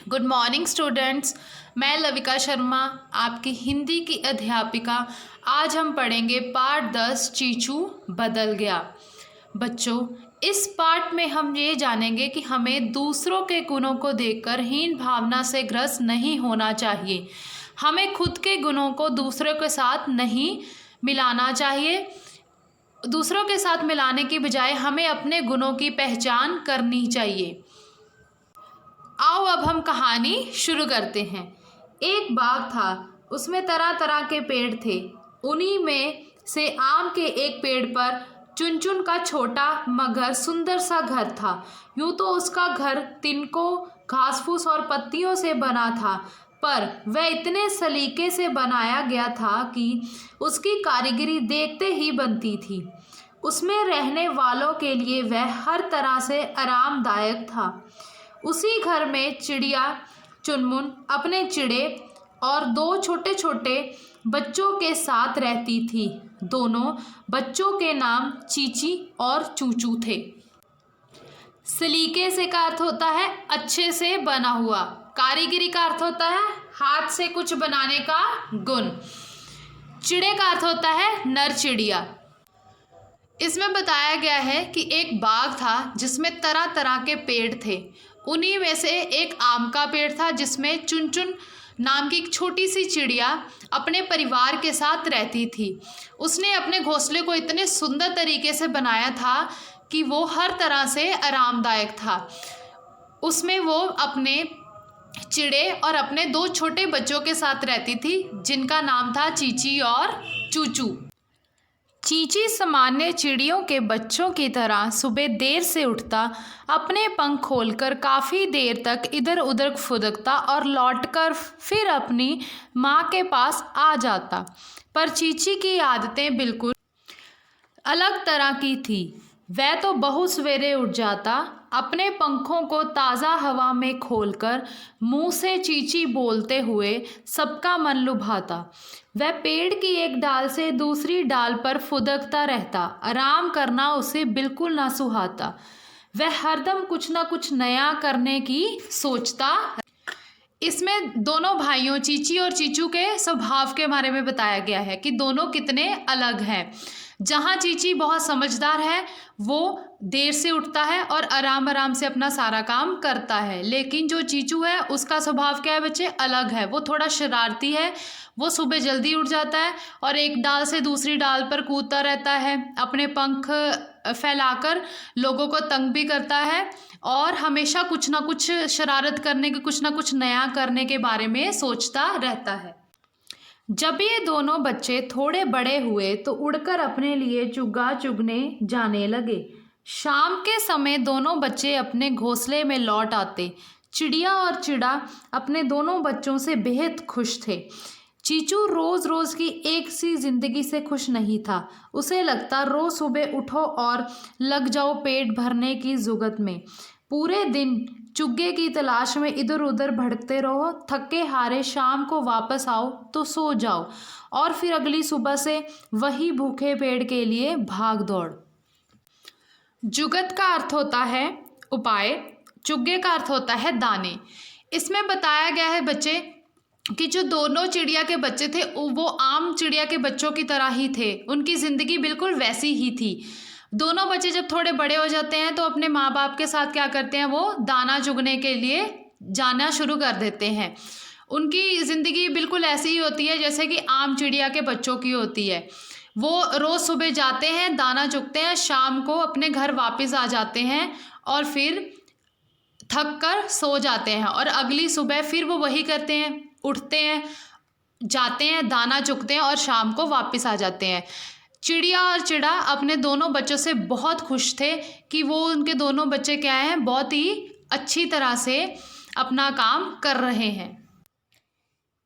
Good morning students. मैं लविका शर्मा, आपकी हिंदी की अध्यापिका। आज हम पढ़ेंगे पाठ 10 चीचू बदल गया। बच्चों, इस पाठ में हम ये जानेंगे कि हमें दूसरों के गुणों को देखकर हीन भावना से ग्रस्त नहीं होना चाहिए। हमें खुद के गुणों को दूसरों के साथ नहीं मिलाना चाहिए। दूसरों के साथ मिलाने की बजाय हमें अपने गुणों की पहचान करनी चाहिए। आओ अब हम कहानी शुरू करते हैं। एक बाग था, उसमें तरह तरह के पेड़ थे। उन्हीं में से आम के एक पेड़ पर चुनचुन का छोटा मगर सुंदर सा घर था। यूं तो उसका घर तिनकों, घास फूस और पत्तियों से बना था, पर वह इतने सलीके से बनाया गया था कि उसकी कारीगरी देखते ही बनती थी। उसमें रहने वालों के लिए वह हर तरह से आरामदायक था। उसी घर में चिड़िया चुनमुन अपने चिड़े और दो छोटे छोटे बच्चों के साथ रहती थी। दोनों बच्चों के नाम चीची और चूचू थे। सलीके से का अर्थ होता है अच्छे से बना हुआ। कारीगरी का अर्थ होता है हाथ से कुछ बनाने का गुण। चिड़े का अर्थ होता है नर चिड़िया। इसमें बताया गया है कि एक बाग था जिसमें तरह तरह के पेड़ थे। उन्हीं में से एक आम का पेड़ था जिसमें चुनचुन नाम की एक छोटी सी चिड़िया अपने परिवार के साथ रहती थी। उसने अपने घोंसले को इतने सुंदर तरीके से बनाया था कि वो हर तरह से आरामदायक था। उसमें वो अपने चिड़े और अपने दो छोटे बच्चों के साथ रहती थी जिनका नाम था चीची और चूचू। चीची सामान्य चिड़ियों के बच्चों की तरह सुबह देर से उठता, अपने पंख खोलकर काफ़ी देर तक इधर उधर फुदकता और लौटकर फिर अपनी माँ के पास आ जाता। पर चीची की आदतें बिल्कुल अलग तरह की थी। वह तो बहुत सवेरे उठ जाता, अपने पंखों को ताज़ा हवा में खोलकर मुंह से चीची बोलते हुए सबका मन लुभाता। वह पेड़ की एक डाल से दूसरी डाल पर फुदकता रहता। आराम करना उसे बिल्कुल ना सुहाता। वह हरदम कुछ ना कुछ नया करने की सोचता। इसमें दोनों भाइयों चीची और चीचू के स्वभाव के बारे में बताया गया है कि दोनों कितने अलग हैं। जहाँ चीची बहुत समझदार है, वो देर से उठता है और आराम आराम से अपना सारा काम करता है। लेकिन जो चीचू है उसका स्वभाव क्या है बच्चे, अलग है। वो थोड़ा शरारती है। वो सुबह जल्दी उठ जाता है और एक डाल से दूसरी डाल पर कूदता रहता है, अपने पंख फैलाकर लोगों को तंग भी करता है और हमेशा कुछ ना कुछ शरारत करने के, कुछ ना कुछ नया करने के बारे में सोचता रहता है। जब ये दोनों बच्चे थोड़े बड़े हुए तो उड़कर अपने लिए चुग्गा चुगने जाने लगे। शाम के समय दोनों बच्चे अपने घोंसले में लौट आते। चिड़िया और चिड़ा अपने दोनों बच्चों से बेहद खुश थे। चीचू रोज रोज की एक सी जिंदगी से खुश नहीं था। उसे लगता रोज सुबह उठो और लग जाओ पेट भरने की जुगत में। पूरे दिन चुग्गे की तलाश में इधर उधर भटकते रहो, थके हारे शाम को वापस आओ तो सो जाओ और फिर अगली सुबह से वही भूखे पेड़ के लिए भाग दौड़। जुगत का अर्थ होता है उपाय, चुग्गे का अर्थ होता है दाने। इसमें बताया गया है बच्चे कि जो दोनों चिड़िया के बच्चे थे वो आम चिड़िया के बच्चों की तरह ही थे। उनकी ज़िंदगी बिल्कुल वैसी ही थी। दोनों बच्चे जब थोड़े बड़े हो जाते हैं तो अपने माँ बाप के साथ क्या करते हैं, वो दाना चुगने के लिए जाना शुरू कर देते हैं। उनकी ज़िंदगी बिल्कुल ऐसी ही होती है जैसे कि आम चिड़िया के बच्चों की होती है। वो रोज़ सुबह जाते हैं, दाना चुगते हैं, शाम को अपने घर वापस आ जाते हैं और फिर थक कर सो जाते हैं और अगली सुबह फिर वो वही करते हैं, उठते हैं, जाते हैं, दाना चुगते हैं और शाम को वापस आ जाते हैं। चिड़िया और चिड़ा अपने दोनों बच्चों से बहुत खुश थे कि वो उनके दोनों बच्चे क्या हैं, बहुत ही अच्छी तरह से अपना काम कर रहे हैं।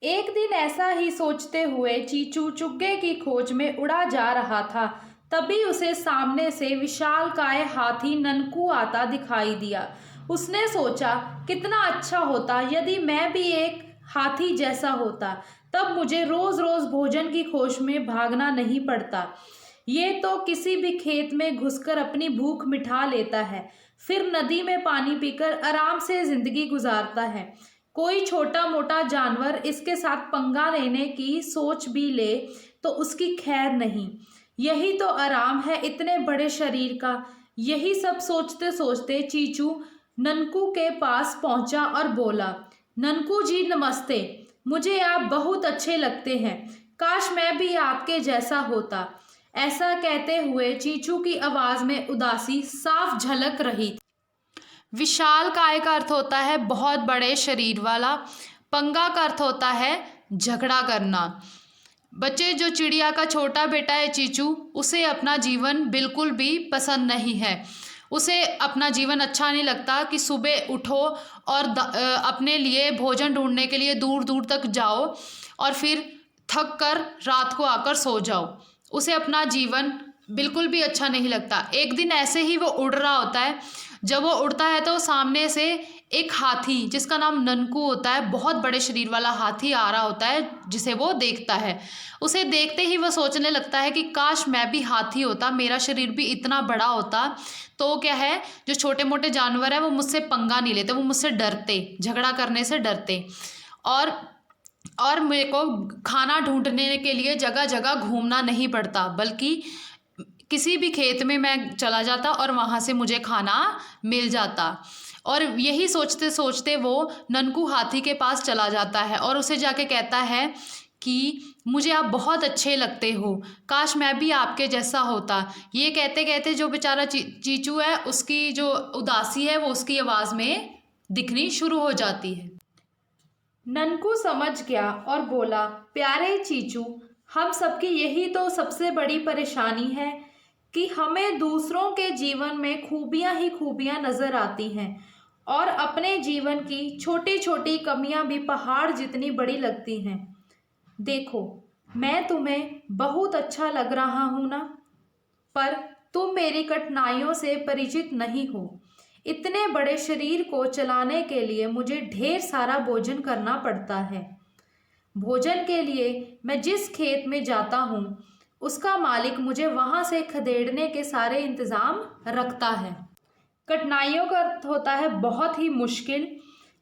एक दिन ऐसा ही सोचते हुए चीचू चुग्गे की खोज में उड़ा जा रहा था। तभी उसे सामने से विशालकाय हाथी ननकू आता दिखाई दिया। उसने सोचा, कितना अच्छा होता यदि मैं भी एक हाथी जैसा होता, तब मुझे रोज रोज भोजन की खोज में भागना नहीं पड़ता। ये तो किसी भी खेत में घुसकर अपनी भूख मिटा लेता है, फिर नदी में पानी पीकर आराम से जिंदगी गुजारता है। कोई छोटा मोटा जानवर इसके साथ पंगा लेने की सोच भी ले तो उसकी खैर नहीं। यही तो आराम है इतने बड़े शरीर का। यही सब सोचते सोचते चीचू ननकू के पास पहुंचा और बोला, ननकू जी नमस्ते, मुझे आप बहुत अच्छे लगते हैं, काश मैं भी आपके जैसा होता। ऐसा कहते हुए चीचू की आवाज में उदासी साफ झलक रही थी। विशाल काय का अर्थ होता है बहुत बड़े शरीर वाला। पंगा का अर्थ होता है झगड़ा करना। बच्चे, जो चिड़िया का छोटा बेटा है चीचू, उसे अपना जीवन बिल्कुल भी पसंद नहीं है। उसे अपना जीवन अच्छा नहीं लगता कि सुबह उठो और अपने लिए भोजन ढूंढने के लिए दूर दूर तक जाओ और फिर थक कर रात को आकर सो जाओ। उसे अपना जीवन बिल्कुल भी अच्छा नहीं लगता। एक दिन ऐसे ही वो उड़ रहा होता है। जब वो उड़ता है तो सामने से एक हाथी, जिसका नाम ननकू होता है, बहुत बड़े शरीर वाला हाथी आ रहा होता है, जिसे वो देखता है। उसे देखते ही वह सोचने लगता है कि काश मैं भी हाथी होता, मेरा शरीर भी इतना बड़ा होता, तो क्या है, जो छोटे मोटे जानवर हैं वो मुझसे पंगा नहीं लेते, वो मुझसे डरते, झगड़ा करने से डरते। और मेरे को खाना ढूंढने के लिए जगह जगह घूमना नहीं पड़ता, बल्कि किसी भी खेत में मैं चला जाता और वहाँ से मुझे खाना मिल जाता। और यही सोचते सोचते वो ननकू हाथी के पास चला जाता है और उसे जाके कहता है कि मुझे आप बहुत अच्छे लगते हो, काश मैं भी आपके जैसा होता। ये कहते कहते जो बेचारा चीचू है, उसकी जो उदासी है वो उसकी आवाज़ में दिखनी शुरू हो जाती है। ननकू समझ गया और बोला, प्यारे चीचू, हम सबकी यही तो सबसे बड़ी परेशानी है कि हमें दूसरों के जीवन में खूबियां ही खूबियां नज़र आती हैं और अपने जीवन की छोटी छोटी कमियां भी पहाड़ जितनी बड़ी लगती हैं। देखो, मैं तुम्हें बहुत अच्छा लग रहा हूँ ना, पर तुम मेरी कठिनाइयों से परिचित नहीं हो। इतने बड़े शरीर को चलाने के लिए मुझे ढेर सारा भोजन करना पड़ता है। भोजन के लिए मैं जिस खेत में जाता हूँ उसका मालिक मुझे वहाँ से खदेड़ने के सारे इंतज़ाम रखता है। कठिनाइयों का अर्थ होता है बहुत ही मुश्किल,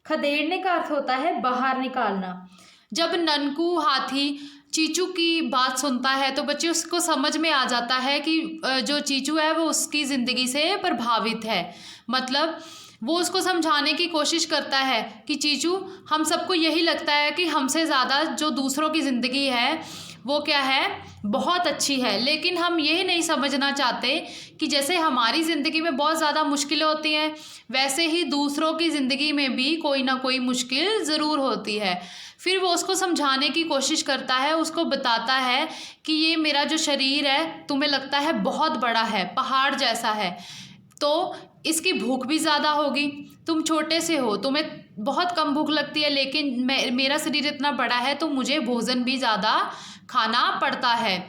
खदेड़ने का अर्थ होता है बाहर निकालना। जब ननकू हाथी चीचू की बात सुनता है तो बच्चे उसको समझ में आ जाता है कि जो चीचू है वो उसकी ज़िंदगी से प्रभावित है। मतलब वो उसको समझाने की कोशिश करता है कि चीचू, हम सबको यही लगता है कि हमसे ज़्यादा जो दूसरों की ज़िंदगी है वो क्या है, बहुत अच्छी है, लेकिन हम ये नहीं समझना चाहते कि जैसे हमारी ज़िंदगी में बहुत ज़्यादा मुश्किलें होती हैं, वैसे ही दूसरों की ज़िंदगी में भी कोई ना कोई मुश्किल ज़रूर होती है। फिर वो उसको समझाने की कोशिश करता है, उसको बताता है कि ये मेरा जो शरीर है तुम्हें लगता है बहुत बड़ा है, पहाड़ जैसा है, तो इसकी भूख भी ज़्यादा होगी। तुम छोटे से हो, तुम्हें बहुत कम भूख लगती है, लेकिन मेरा शरीर इतना बड़ा है तो मुझे भोजन भी ज़्यादा खाना पड़ता है।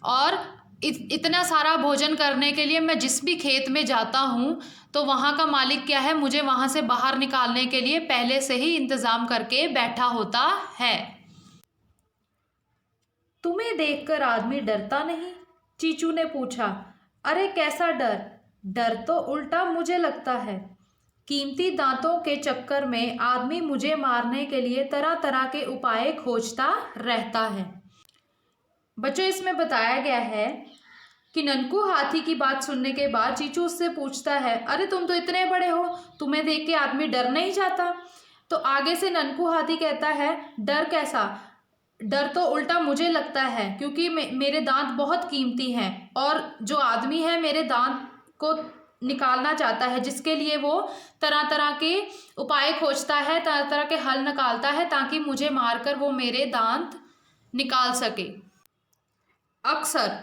और इतना सारा भोजन करने के लिए मैं जिस भी खेत में जाता हूँ तो वहाँ का मालिक क्या है, मुझे वहाँ से बाहर निकालने के लिए पहले से ही इंतज़ाम करके बैठा होता है। तुम्हें देखकर आदमी डरता नहीं? चीचू ने पूछा। अरे कैसा डर? डर तो उल्टा मुझे लगता है। कीमती दांतों के चक्कर में आदमी मुझे मारने के लिए तरह तरह के उपाय खोजता रहता है। बच्चों, इसमें बताया गया है कि ननकू हाथी की बात सुनने के बाद चीचू उससे पूछता है, अरे तुम तो इतने बड़े हो, तुम्हें देख के आदमी डर नहीं जाता? तो आगे से ननकू हाथी कहता है, डर कैसा? डर तो उल्टा मुझे लगता है, क्योंकि मेरे दांत बहुत कीमती हैं और जो आदमी है मेरे दांत को निकालना चाहता है, जिसके लिए वो तरह तरह के उपाय खोजता है, तरह तरह के हल निकालता है ताकि मुझे मारकर वो मेरे दांत निकाल सके। अक्सर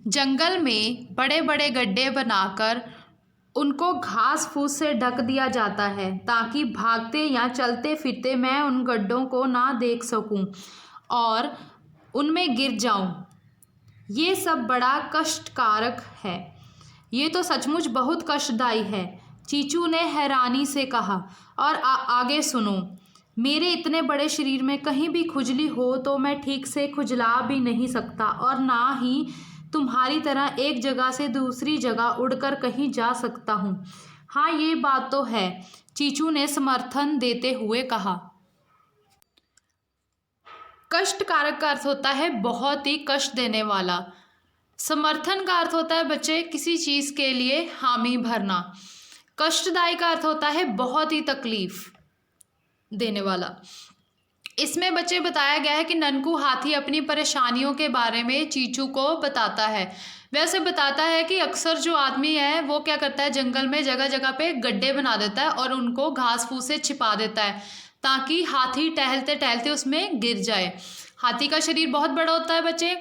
जंगल में बड़े बड़े गड्ढे बनाकर उनको घास फूस से ढक दिया जाता है ताकि भागते या चलते फिरते मैं उन गड्ढों को ना देख सकूं और उनमें गिर जाऊं। ये सब बड़ा कष्टकारक है। ये तो सचमुच बहुत कष्टदायी है, चीचू ने हैरानी से कहा। और आगे सुनो, मेरे इतने बड़े शरीर में कहीं भी खुजली हो तो मैं ठीक से खुजला भी नहीं सकता और ना ही तुम्हारी तरह एक जगह से दूसरी जगह उड़कर कहीं जा सकता हूँ। हाँ, ये बात तो है, चीचू ने समर्थन देते हुए कहा। कष्टकारक का अर्थ होता है बहुत ही कष्ट देने वाला। समर्थन का अर्थ होता है बच्चे किसी चीज़ के लिए हामी भरना। कष्टदायी का अर्थ होता है बहुत ही तकलीफ देने वाला। इसमें बच्चे बताया गया है कि ननकू हाथी अपनी परेशानियों के बारे में चीचू को बताता है। वैसे बताता है कि अक्सर जो आदमी है वो क्या करता है, जंगल में जगह जगह पे गड्ढे बना देता है और उनको घास फूस से छिपा देता है ताकि हाथी टहलते टहलते उसमें गिर जाए। हाथी का शरीर बहुत बड़ा होता है बच्चे,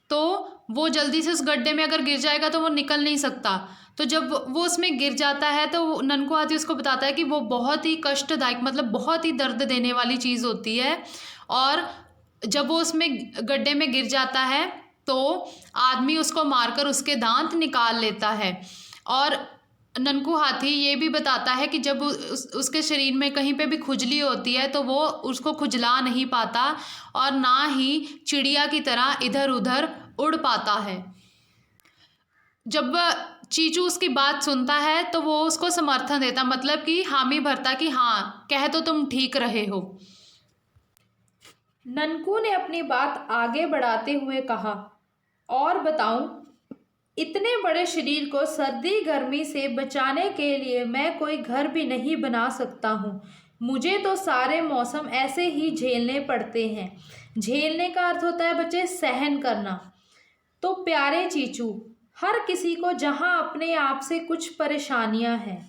तो वो जल्दी से उस गड्ढे में अगर गिर जाएगा तो वो निकल नहीं सकता। तो जब वो उसमें गिर जाता है तो ननकू हाथी उसको बताता है कि वो बहुत ही कष्टदायक मतलब बहुत ही दर्द देने वाली चीज़ होती है। और जब वो उसमें गड्ढे में गिर जाता है तो आदमी उसको मारकर उसके दांत निकाल लेता है। और ननकू हाथी ये भी बताता है कि जब उसके शरीर में कहीं पे भी खुजली होती है तो वो उसको खुजला नहीं पाता और ना ही चिड़िया की तरह इधर उधर उड़ पाता है। जब चीचू उसकी बात सुनता है तो वो उसको समर्थन देता, मतलब कि हामी भरता कि हाँ कह तो तुम ठीक रहे हो। ननकू ने अपनी बात आगे बढ़ाते हुए कहा, और बताऊं, इतने बड़े शरीर को सर्दी गर्मी से बचाने के लिए मैं कोई घर भी नहीं बना सकता हूँ। मुझे तो सारे मौसम ऐसे ही झेलने पड़ते हैं। झेलने का अर्थ होता है बच्चे सहन करना। तो प्यारे चीचू, हर किसी को जहाँ अपने आप से कुछ परेशानियाँ हैं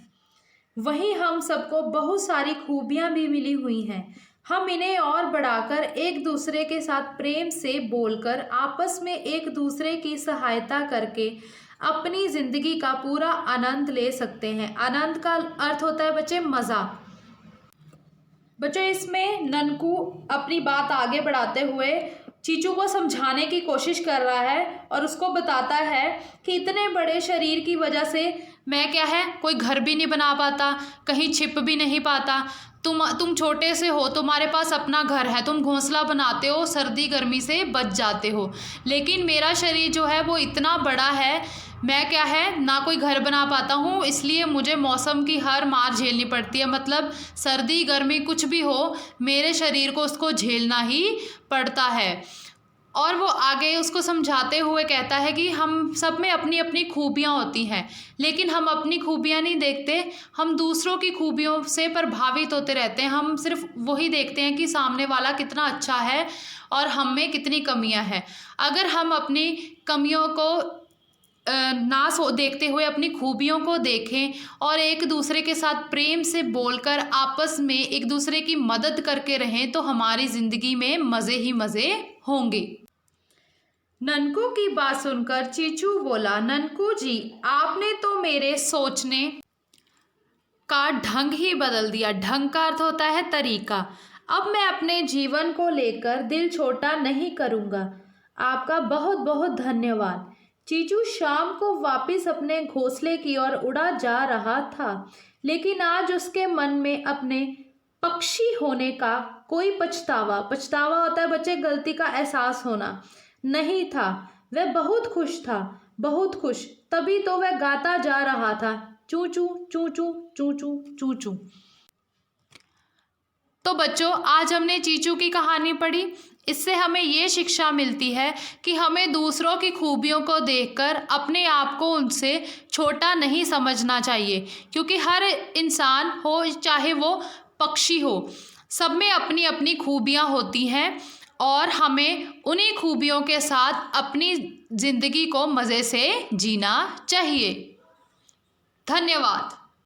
वहीं हम सबको बहुत सारी खूबियाँ भी मिली हुई हैं। हम इन्हें और बढ़ाकर एक दूसरे के साथ प्रेम से बोलकर आपस में एक दूसरे की सहायता करके अपनी ज़िंदगी का पूरा आनंद ले सकते हैं। आनंद का अर्थ होता है बच्चे मज़ा। बच्चों इसमें ननकू अपनी बात आगे बढ़ाते हुए चीचू को समझाने की कोशिश कर रहा है और उसको बताता है कि इतने बड़े शरीर की वजह से मैं क्या है कोई घर भी नहीं बना पाता, कहीं छिप भी नहीं पाता। तुम छोटे से हो, तुम्हारे पास अपना घर है, तुम घोंसला बनाते हो, सर्दी गर्मी से बच जाते हो। लेकिन मेरा शरीर जो है वो इतना बड़ा है, मैं क्या है ना कोई घर बना पाता हूँ, इसलिए मुझे मौसम की हर मार झेलनी पड़ती है। मतलब सर्दी गर्मी कुछ भी हो मेरे शरीर को उसको झेलना ही पड़ता है। और वो आगे उसको समझाते हुए कहता है कि हम सब में अपनी अपनी खूबियाँ होती हैं, लेकिन हम अपनी खूबियाँ नहीं देखते, हम दूसरों की खूबियों से प्रभावित होते रहते हैं। हम सिर्फ वही देखते हैं कि सामने वाला कितना अच्छा है और हम में कितनी कमियाँ हैं। अगर हम अपनी कमियों को देखते हुए अपनी खूबियों को देखें और एक दूसरे के साथ प्रेम से बोलकर आपस में एक दूसरे की मदद करके रहें तो हमारी ज़िंदगी में मज़े ही मज़े होंगे। ननकू की बात सुनकर चीचू बोला, ननकू जी, आपने तो मेरे सोचने का ढंग ही बदल दिया। ढंग का अर्थ होता है तरीका। अब मैं अपने जीवन को लेकर दिल छोटा नहीं करूँगा। आपका बहुत बहुत धन्यवाद। चीचू शाम को वापस अपने घोंसले की ओर उड़ा जा रहा था, लेकिन आज उसके मन में अपने पक्षी होने का कोई पछतावा होता है बच्चे, गलती का एहसास होना नहीं था। वह बहुत खुश था, बहुत खुश। तभी तो वह गाता जा रहा था, चू चू चू चू चू चू चू चू। तो बच्चों आज हमने चीचू की कहानी पढ़ी। इससे हमें ये शिक्षा मिलती है कि हमें दूसरों की खूबियों को देखकर अपने आप को उनसे छोटा नहीं समझना चाहिए, क्योंकि हर इंसान हो चाहे वो पक्षी हो, सब में अपनी अपनी खूबियाँ होती हैं और हमें उन्हीं खूबियों के साथ अपनी ज़िंदगी को मज़े से जीना चाहिए। धन्यवाद।